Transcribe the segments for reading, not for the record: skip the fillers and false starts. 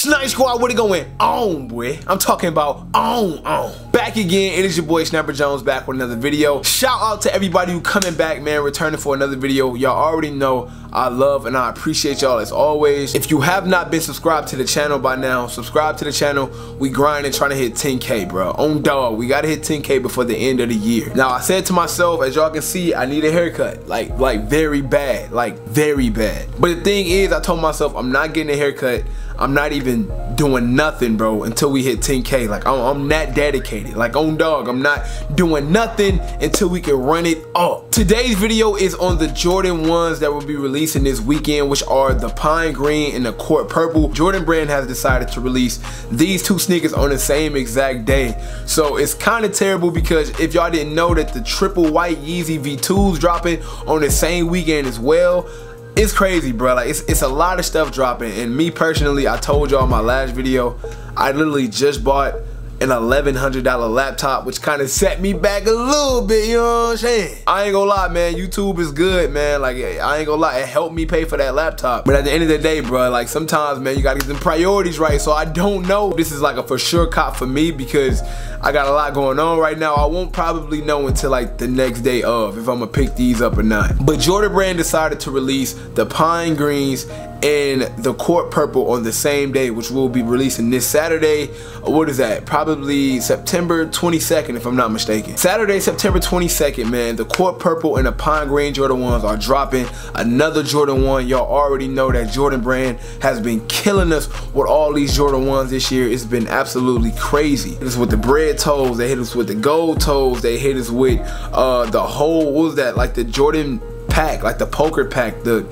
Snipe Squad, what it going on, boy? I'm talking about on. Back again, it is your boy Sniper Jones back with another video. Shout out to everybody who coming back, man, returning for another video. Y'all already know I love and I appreciate y'all as always. If you have not been subscribed to the channel by now, subscribe to the channel. We grinding, trying to hit 10K, bro. On dog, we gotta hit 10K before the end of the year. Now, I said to myself, as y'all can see, I need a haircut, like very bad, very bad. But the thing is, I told myself I'm not getting a haircut. I'm not even doing nothing, bro, until we hit 10K. Like, I'm that dedicated. Like, on dog, I'm not doing nothing until we can run it up. Today's video is on the Jordan 1s that will be releasing this weekend, which are the Pine Green and the Court Purple. Jordan Brand has decided to release these two sneakers on the same exact day. So it's kind of terrible because if y'all didn't know that the triple white Yeezy V2s dropping on the same weekend as well, it's crazy, bro. Like, it's a lot of stuff dropping. And me personally, I told y'all in my last video, I literally just bought an $1,100 laptop, which kind of set me back a little bit, you know what I'm saying? I ain't gonna lie, man, YouTube is good, man. Like, I ain't gonna lie, it helped me pay for that laptop. But at the end of the day, bro, like, sometimes, man, you gotta get them priorities right. So I don't know. This is like a for sure cop for me because I got a lot going on right now. I won't probably know until like the next day of if I'm gonna pick these up or not. But Jordan Brand decided to release the Pine Greens and the Court Purple on the same day, which will be releasing this Saturday. What is that? Probably September 22nd, if I'm not mistaken. Saturday, September 22nd, man. The Court Purple and the Pine Green Jordan 1s are dropping. Another Jordan 1. Y'all already know that Jordan Brand has been killing us with all these Jordan 1s this year. It's been absolutely crazy. Hit us with the bread toes. They hit us with the gold toes. They hit us with the whole, what was that? Like the Jordan pack, like the poker pack, the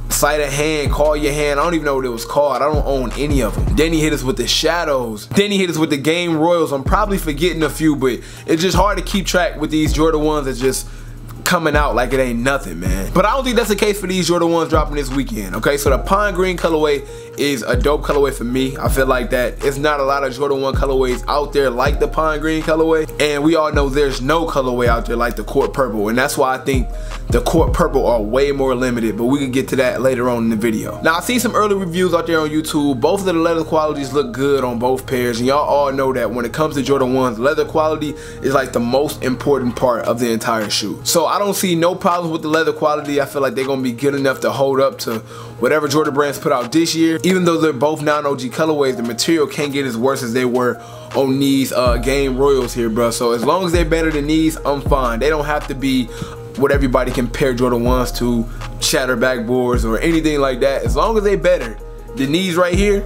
sleight of hand, call your hand. I don't even know what it was called. I don't own any of them. Then he hit us with the shadows. Then he hit us with the Game Royals. I'm probably forgetting a few, but it's just hard to keep track with these Jordan 1s that just coming out like it ain't nothing, man. But I don't think that's the case for these Jordan 1s dropping this weekend, okay? So the Pine Green colorway is a dope colorway for me. I feel like that it's not a lot of Jordan 1 colorways out there like the Pine Green colorway, and we all know there's no colorway out there like the Court Purple, and that's why I think the Court Purple are way more limited, but we can get to that later on in the video. Now, I see some early reviews out there on YouTube. Both of the leather qualities look good on both pairs, and y'all all know that when it comes to Jordan 1s, leather quality is like the most important part of the entire shoe. So I don't see no problems with the leather quality. I feel like they're gonna be good enough to hold up to whatever Jordan Brand's put out this year. Even though they're both non-OG colorways, the material can't get as worse as they were on these Game Royals here, bro. So as long as they're better than these, I'm fine. They don't have to be what everybody compare Jordan 1s to, shatter backboards or anything like that. As long as they better than these right here,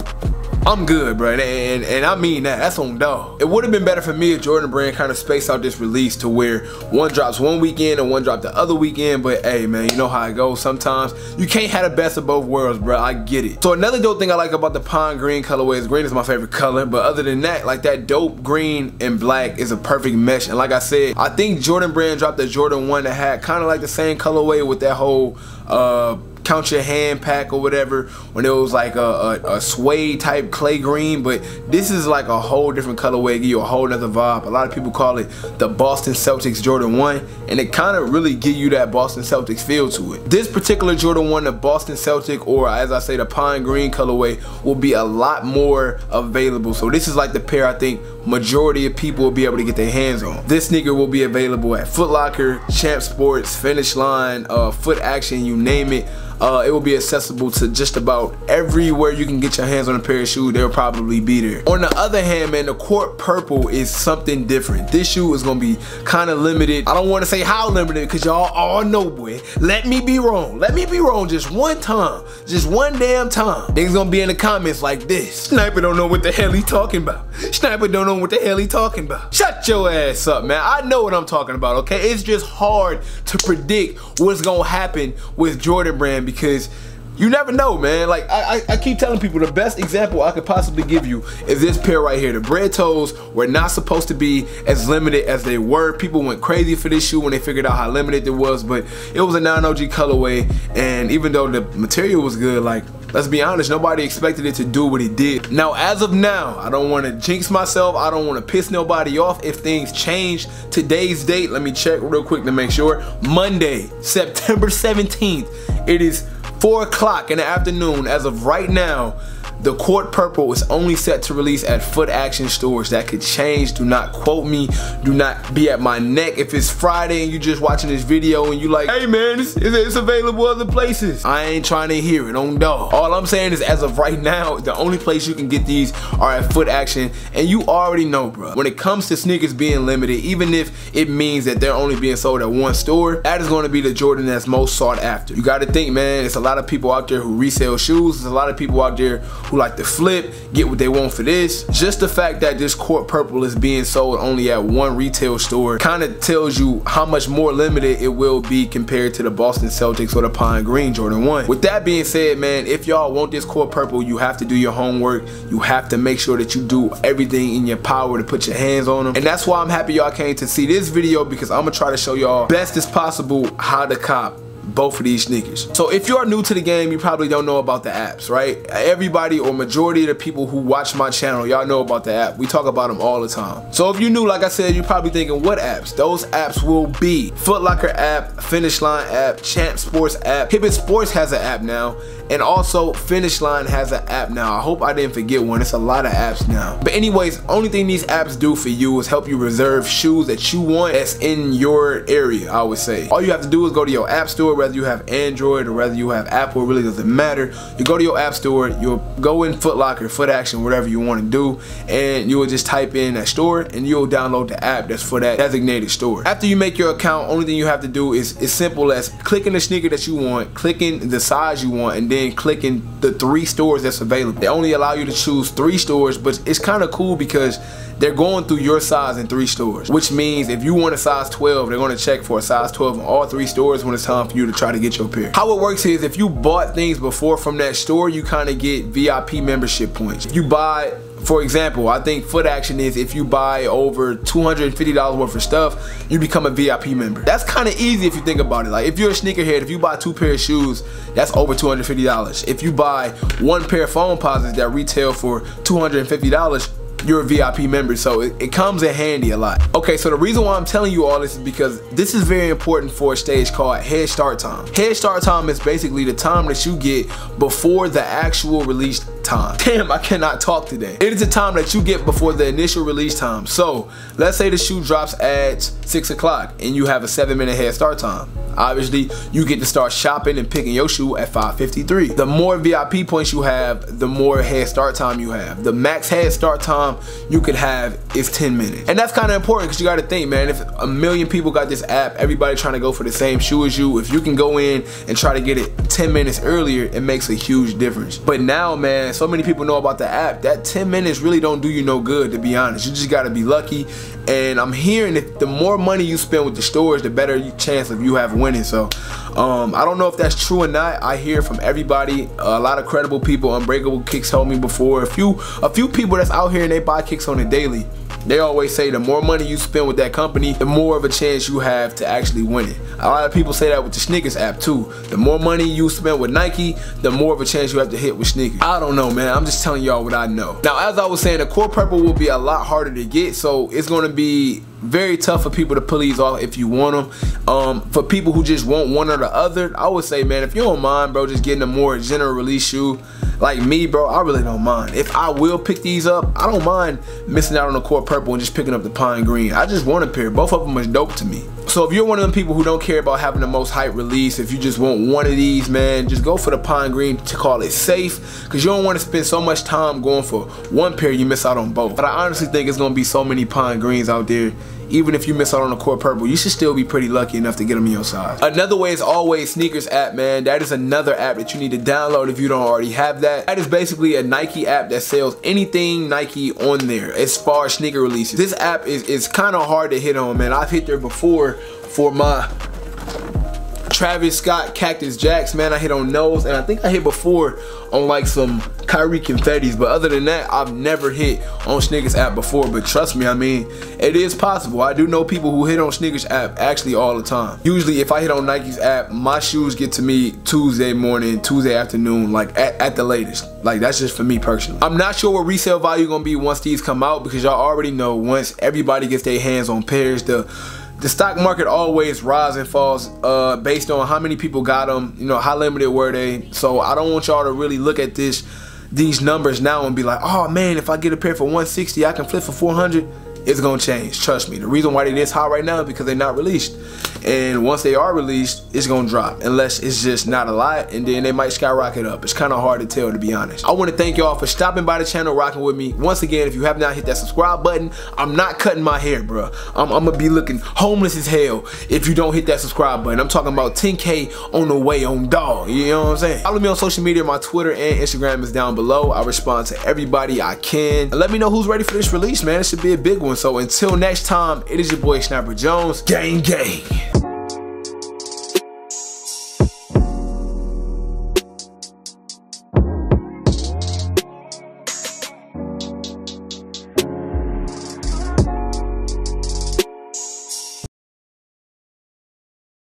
I'm good, bro, and I mean that. That's on dog. It would have been better for me if Jordan Brand kind of spaced out this release to where one drops one weekend and one drops the other weekend, but hey, man, you know how it goes. Sometimes you can't have the best of both worlds, bro. I get it. So another dope thing I like about the Pine Green colorway is green is my favorite color, but other than that, like that dope green and black is a perfect mesh. And like I said, I think Jordan Brand dropped the Jordan 1 that had kind of like the same colorway with that whole count your hand pack or whatever, when it was like a suede type clay green, but this is like a whole different colorway, give you a whole nother vibe. A lot of people call it the Boston Celtics Jordan 1, and it kind of really give you that Boston Celtics feel to it. This particular Jordan 1, the Boston Celtic, or as I say, the Pine Green colorway, will be a lot more available. So this is like the pair I think majority of people will be able to get their hands on. This sneaker will be available at Foot Locker, Champ Sports, Finish Line, Foot Action, you name it. It will be accessible to just about everywhere you can get your hands on a pair of shoes. They'll probably be there. On the other hand, man, the Court Purple is something different. This shoe is gonna be kind of limited. I don't want to say how limited because y'all all know, boy. Let me be wrong. Let me be wrong just one time. Just one damn time. Niggas gonna be in the comments like this. Sniper don't know what the hell he talking about. Sniper don't know what the hell he talking about. Shut your ass up, man. I know what I'm talking about, okay? It's just hard to predict what's gonna happen with Jordan Brand because you never know, man. Like I keep telling people, the best example I could possibly give you is this pair right here. The bread toes were not supposed to be as limited as they were. People went crazy for this shoe when they figured out how limited it was, but it was a non-OG colorway, and even though the material was good, like, let's be honest, nobody expected it to do what it did. Now, as of now, I don't want to jinx myself. I don't want to piss nobody off. If things change, today's date, let me check real quick to make sure. Monday, September 17th. It is 4 o'clock in the afternoon. As of right now, The Court Purple is only set to release at Foot Action stores. That could change. Do not quote me. Do not be at my neck. If it's Friday and you just watching this video and you like, hey man, it's available other places, I ain't trying to hear it on dog. All I'm saying is, as of right now, the only place you can get these are at Foot Action. And you already know, bro, when it comes to sneakers being limited, even if it means that they're only being sold at one store, that is going to be the Jordan that's most sought after. You got to think, man, it's a lot of people out there who resell shoes. There's a lot of people out there who like to flip, get what they want for this. Just the fact that this Court Purple is being sold only at one retail store kind of tells you how much more limited it will be compared to the Boston Celtics or the Pine Green Jordan 1. With that being said, man, if y'all want this Court Purple, you have to do your homework. You have to make sure that you do everything in your power to put your hands on them. And that's why I'm happy y'all came to see this video, because I'm gonna try to show y'all best as possible how to cop both of these sneakers. So if you're new to the game, you probably don't know about the apps, right? Everybody or majority of the people who watch my channel, y'all know about the app. We talk about them all the time. So if you're new, like I said, you're probably thinking, what apps? Those apps will be Foot Locker app, Finish Line app, Champ Sports app, Hibbett Sports has an app now, and also Finish Line has an app now. I hope I didn't forget one. It's a lot of apps now. But anyways, only thing these apps do for you is help you reserve shoes that you want that's in your area, I would say. All you have to do is go to your app store, whether you have Android or whether you have Apple, it really doesn't matter. You go to your app store, you'll go in Foot Locker, Foot Action, whatever you want to do, and you will just type in that store and you'll download the app that's for that designated store. After you make your account, only thing you have to do is as simple as clicking the sneaker that you want, clicking the size you want, and then clicking the 3 stores that's available. They only allow you to choose 3 stores, but it's kind of cool because they're going through your size in 3 stores, which means if you want a size 12, they're going to check for a size 12 in all 3 stores when it's time for you to try to get your pair. How it works is, if you bought things before from that store, you kind of get VIP membership points. If you buy, for example, I think Foot Action is, if you buy over $250 worth of stuff, you become a VIP member. That's kind of easy if you think about it. Like, if you're a sneakerhead, if you buy 2 pair of shoes, that's over $250. If you buy 1 pair of phone posits that retail for $250, you're a VIP member, so it comes in handy a lot. Okay, so the reason why I'm telling you all this is because this is very important for a stage called head start time. Head start time is basically the time that you get before the actual release time. Damn, I cannot talk today. It is the time that you get before the initial release time. So let's say the shoe drops at 6 o'clock and you have a 7-minute head start time. Obviously, you get to start shopping and picking your shoe at 5:53. The more VIP points you have, the more head start time you have. The max head start time you could have is 10 minutes. And that's kind of important, because you got to think, man, if a million people got this app, everybody trying to go for the same shoe as you, if you can go in and try to get it 10 minutes earlier, it makes a huge difference. But now, man, so many people know about the app, that 10 minutes really don't do you no good, to be honest. You just got to be lucky. And I'm hearing that the more money you spend with the stores, the better chance of you have winning. So I don't know if that's true or not. I hear from everybody, a lot of credible people. Unbreakable Kicks told me before, a few people that's out here and they buy kicks on a daily. They always say the more money you spend with that company, the more of a chance you have to actually win it. A lot of people say that with the sneakers app too. The more money you spend with Nike, the more of a chance you have to hit with sneakers. I don't know, man. I'm just telling y'all what I know. Now, as I was saying, the Court Purple will be a lot harder to get, so it's going to be very tough for people to pull these off if you want them. For people who just want one or the other, I would say, man, if you don't mind, bro, just getting a more general release shoe, like me, bro, I really don't mind. If I will pick these up, I don't mind missing out on the Court Purple and just picking up the Pine Green. I just want a pair. Both of them are dope to me. So if you're one of them people who don't care about having the most hype release, if you just want one of these, man, just go for the Pine Green to call it safe, because you don't want to spend so much time going for one pair, you miss out on both. But I honestly think it's going to be so many Pine Greens out there. Even if you miss out on the Court Purple, you should still be pretty lucky enough to get them in your size. Another way is always Sneakers app, man. That is another app that you need to download if you don't already have that. That is basically a Nike app that sells anything Nike on there as far as sneaker releases. This app is kind of hard to hit on, man. I've hit there before for my Travis Scott Cactus Jacks, man. I hit on those, and I think I hit before on like some Kyrie Confettis, but other than that, I've never hit on Sneakers app before. But trust me, I mean, it is possible. I do know people who hit on Sneakers app actually all the time. Usually if I hit on Nike's app, my shoes get to me Tuesday morning, Tuesday afternoon, like at the latest. Like, that's just for me personally. I'm not sure what resale value gonna be once these come out, because y'all already know once everybody gets their hands on pairs, the stock market always rises and falls based on how many people got them, you know, how limited were they. So I don't want y'all to really look at this these numbers now and be like, oh man, if I get a pair for 160, I can flip for 400. It's gonna change, trust me. The reason why they this high right now is because they're not released. And once they are released, it's gonna drop, unless it's just not a lot, and then they might skyrocket up. It's kind of hard to tell, to be honest. I want to thank y'all for stopping by the channel, rocking with me. Once again, if you have not hit that subscribe button, I'm not cutting my hair, bro. I'm gonna be looking homeless as hell if you don't hit that subscribe button. I'm talking about 10K on the way, on dog. You know what I'm saying? Follow me on social media. My Twitter and Instagram is down below. I respond to everybody I can. And let me know who's ready for this release, man. It should be a big one. So until next time, it is your boy Snapper Jones. Gang, gang.